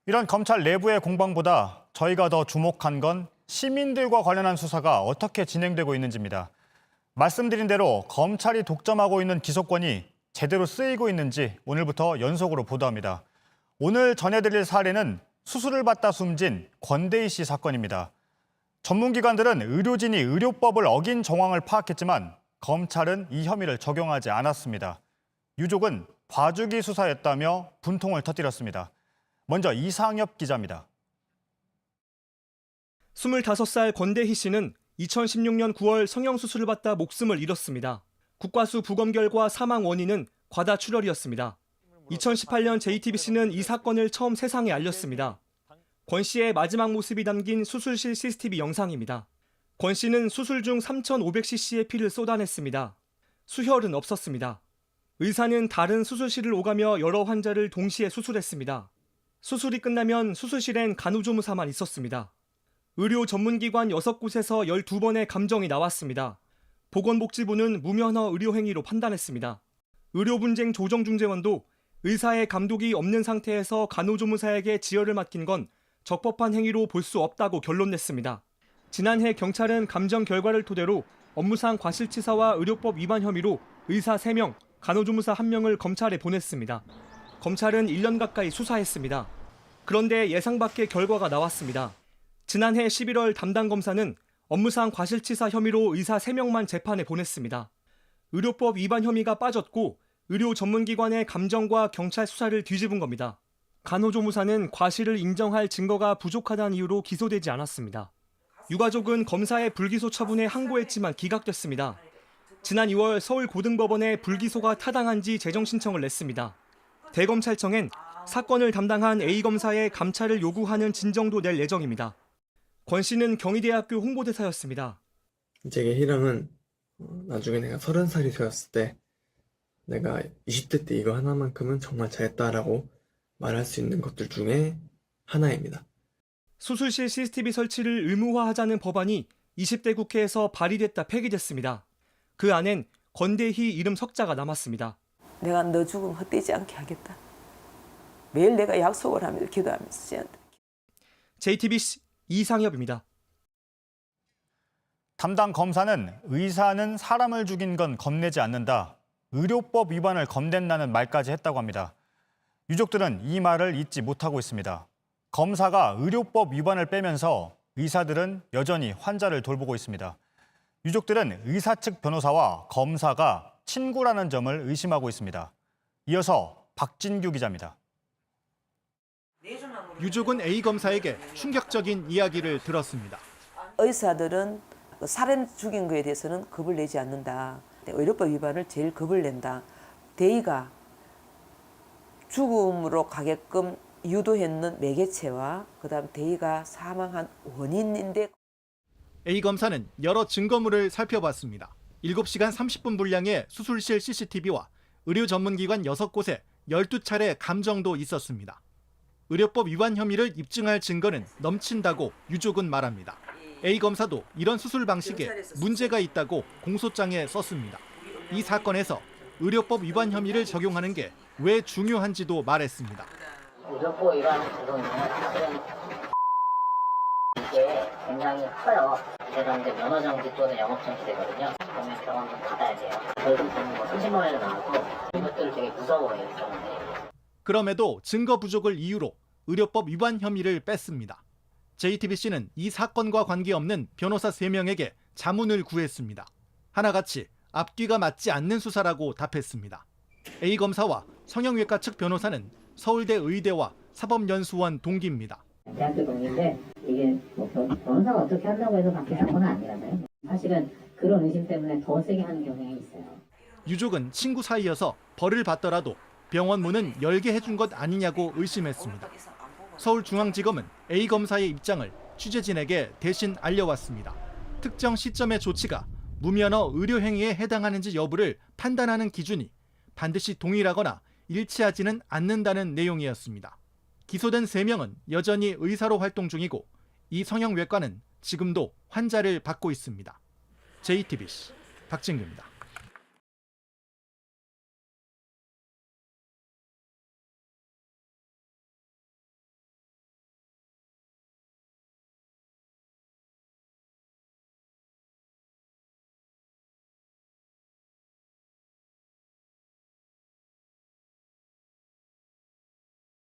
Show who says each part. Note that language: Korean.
Speaker 1: 이런 검찰 내부의 공방보다 저희가 더 주목한 건 시민들과 관련한 수사가 어떻게 진행되고 있는지입니다. 말씀드린 대로 검찰이 독점하고 있는 기소권이 제대로 쓰이고 있는지 오늘부터 연속으로 보도합니다. 오늘 전해드릴 사례는 수술을 받다 숨진 권대희 씨 사건입니다. 전문기관들은 의료진이 의료법을 어긴 정황을 파악했지만 검찰은 이 혐의를 적용하지 않았습니다. 유족은 봐주기 수사였다며 분통을 터뜨렸습니다. 먼저 이상엽 기자입니다.
Speaker 2: 25살 권대희 씨는 2016년 9월 성형수술을 받다 목숨을 잃었습니다. 국과수 부검 결과 사망 원인은 과다출혈이었습니다. 2018년 JTBC는 이 사건을 처음 세상에 알렸습니다. 권 씨의 마지막 모습이 담긴 수술실 CCTV 영상입니다. 권 씨는 수술 중 3,500cc의 피를 쏟아냈습니다. 수혈은 없었습니다. 의사는 다른 수술실을 오가며 여러 환자를 동시에 수술했습니다. 수술이 끝나면 수술실엔 간호조무사만 있었습니다. 의료 전문기관 6곳에서 12번의 감정이 나왔습니다. 보건복지부는 무면허 의료행위로 판단했습니다. 의료분쟁 조정중재원도 의사의 감독이 없는 상태에서 간호조무사에게 지혈을 맡긴 건 적법한 행위로 볼 수 없다고 결론냈습니다. 지난해 경찰은 감정 결과를 토대로 업무상 과실치사와 의료법 위반 혐의로 의사 3명, 간호조무사 1명을 검찰에 보냈습니다. 검찰은 1년 가까이 수사했습니다. 그런데 예상 밖의 결과가 나왔습니다. 지난해 11월 담당 검사는 업무상 과실치사 혐의로 의사 3명만 재판에 보냈습니다. 의료법 위반 혐의가 빠졌고 의료 전문기관의 감정과 경찰 수사를 뒤집은 겁니다. 간호조무사는 과실을 인정할 증거가 부족하다는 이유로 기소되지 않았습니다. 유가족은 검사의 불기소 처분에 항고했지만 기각됐습니다. 지난 2월 서울고등법원에 불기소가 타당한지 재정 신청을 냈습니다. 대검찰청엔 사건을 담당한 A검사의 감찰을 요구하는 진정도 낼 예정입니다. 권 씨는 경희대학교 홍보대사였습니다.
Speaker 3: 제 희망은 나중에 내가 30살이 되었을 때 내가 20대 때 이거 하나만큼은 정말 잘했다라고 말할 수 있는 것들 중에 하나입니다.
Speaker 2: 수술실 CCTV 설치를 의무화하자는 법안이 20대 국회에서 발의됐다 폐기됐습니다. 그 안엔 권대희 이름 석자가 남았습니다.
Speaker 4: 내가 너 죽음 헛되지 않게 하겠다. 매일 내가 약속을 하면서 기도하면서 지한다.
Speaker 2: JTBC 이상엽입니다.
Speaker 1: 담당 검사는 의사는 사람을 죽인 건 겁내지 않는다. 의료법 위반을 겁낸다는 말까지 했다고 합니다. 유족들은 이 말을 잊지 못하고 있습니다. 검사가 의료법 위반을 빼면서 의사들은 여전히 환자를 돌보고 있습니다. 유족들은 의사 측 변호사와 검사가 친구라는 점을 의심하고 있습니다. 이어서 박진규 기자입니다.
Speaker 5: 유족은 A검사에게 충격적인 이야기를 들었습니다.
Speaker 4: 의사들은 사람 죽인 거에 대해서는 겁을 내지 않는다. 의료법 위반을 제일 겁을 낸다. 대의가 죽음으로 가게끔 유도했는 매개체와 그다음 대의가 사망한 원인인데
Speaker 5: A검사는 여러 증거물을 살펴봤습니다. 7시간 30분 분량의 수술실 CCTV와 의료 전문기관 6곳에 12차례 감정도 있었습니다. 의료법 위반 혐의를 입증할 증거는 넘친다고 유족은 말합니다. A검사도 이런 수술 방식에 문제가 있다고 공소장에 썼습니다. 이 사건에서 의료법 위반 혐의를 적용하는 게 왜 중요한지도 말했습니다.
Speaker 6: 의료법 위반 적용이면 사실은 이게 굉장히 커요. 그래서 이제 면허 정지 또는 영업 정지 되거든요. 그러면 병원은 받아야 돼요. 벌금 되는 거 30만 원이 나왔고 이것들을 되게 무서워해요. 병원에.
Speaker 5: 그럼에도 증거 부족을 이유로 의료법 위반 혐의를 뺐습니다. JTBC는 이 사건과 관계없는 변호사 3명에게 자문을 구했습니다. 하나같이 앞뒤가 맞지 않는 수사라고 답했습니다. A검사와 성형외과 측 변호사는 서울대 의대와 사법연수원 동기입니다.
Speaker 6: 대학교 동기인데 이게 뭐 변호사가 어떻게 한다고 해서 바뀔 사건은 아니라서요. 사실은 그런 의심 때문에 더 세게 하는 경향이 있어요.
Speaker 5: 유족은 친구 사이여서 벌을 받더라도 병원 문은 열게 해준 것 아니냐고 의심했습니다. 서울중앙지검은 A검사의 입장을 취재진에게 대신 알려왔습니다. 특정 시점의 조치가 무면허 의료행위에 해당하는지 여부를 판단하는 기준이 반드시 동일하거나 일치하지는 않는다는 내용이었습니다. 기소된 3명은 여전히 의사로 활동 중이고 이 성형외과는 지금도 환자를 받고 있습니다. JTBC 박진규입니다.